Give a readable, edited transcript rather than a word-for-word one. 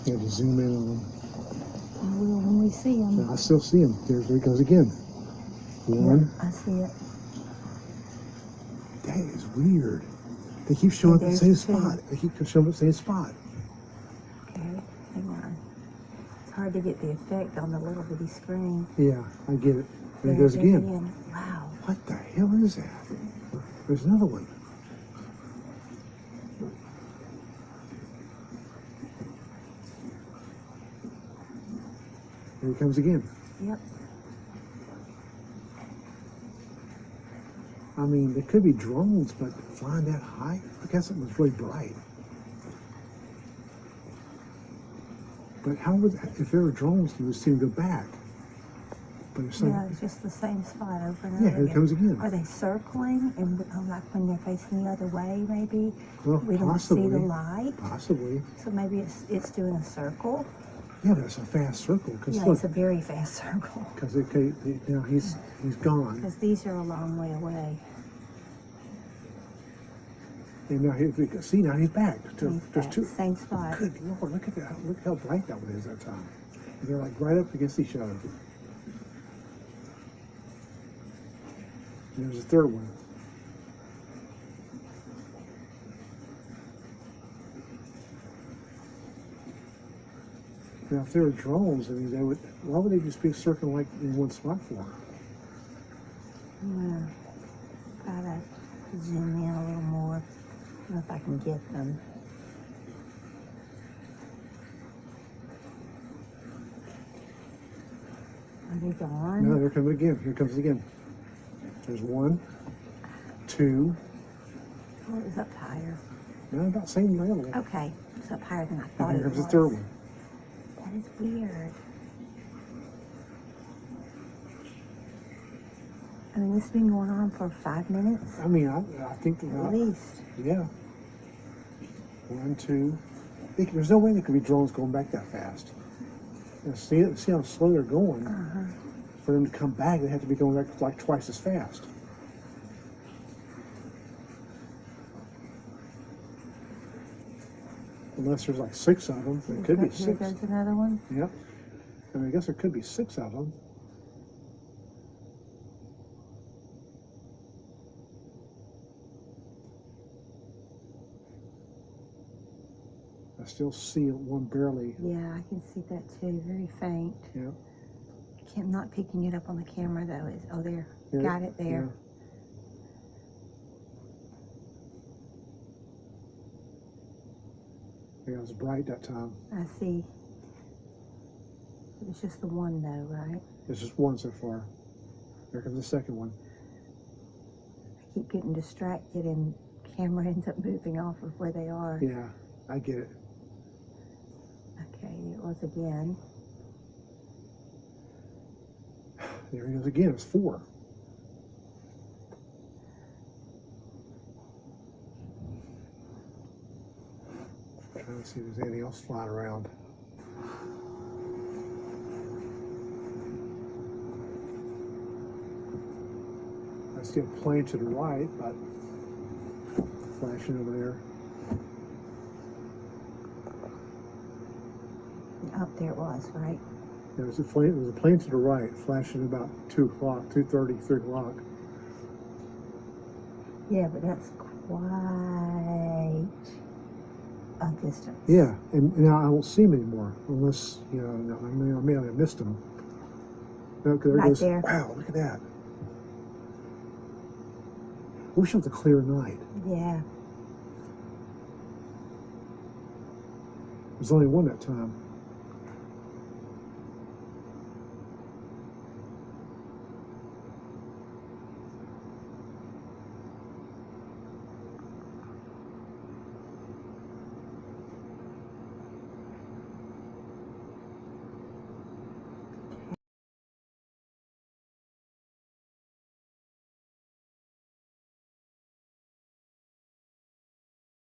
You have to zoom in on them. We will when we see them. I still see him. There he goes again. One. Yep, I see it. That is weird. They keep showing up at the same spot. They keep showing up at the same spot. Okay, hang on. It's hard to get the effect on the little bitty screen. Yeah, I get it. There he goes again. Wow. What the hell is that? There's another one. Here he comes again. Yep. I mean, there could be drones, but flying that high, I guess it was really bright. But how would, if there were drones, you would see them go back. But it's like, yeah, it's just the same spot over and over. Yeah, here it comes again. Are they circling? And like when they're facing the other way, maybe? Well, we don't possibly, see the light? Possibly. So maybe it's doing a circle? Yeah, but it's a fast circle. Yeah, look, it's a very fast circle. Because now he's gone. Because these are a long way away. And now now he's back. There's two. Same spot. Good Lord, look at that! Look how bright that one is that time. And they're like right up against each other. And there's a third one. Now, if there were drones, I mean, why would they just be circling like in one spot for? Yeah. Gotta zoom in a little more. I don't know if I can get them. Are they gone? No, here comes it again. Here comes it again. There's one, two. Oh, it was up higher. No, about same level. Okay, it's up higher than I thought And it here was. comes the third one. That is weird. I mean, this has been going on for 5 minutes. I mean, I think at least. Yeah. One, two. There's no way there could be drones going back that fast. You know, see how slow they're going. For them to come back, they have to be going back like twice as fast. Unless there's like 6 of them, there could be 6. Here goes another one. Yep. I mean, I guess there could be 6 of them. I still see one barely. Yeah, I can see that too. Very faint. Yeah. I'm not picking it up on the camera though. Oh, there. Yeah. Got it there. Yeah, it was bright that time. I see. It was just the one though, right? There's just one so far. Here comes the second one. I keep getting distracted and camera ends up moving off of where they are. Yeah, I get it. Okay, it was again. There he goes again. It's 4. Trying to see if there's anything else flying around. I see a plane to the right, but flashing over there. Up there it was, right? There was a plane to the right, flashing about 2 o'clock, 2:30, 3 o'clock. Yeah, but that's quite a distance. Yeah, and now I won't see him anymore unless, you know, I may have missed him. No, there right goes, there. Wow, look at that. I wish it was a clear night. Yeah. There's only one that time.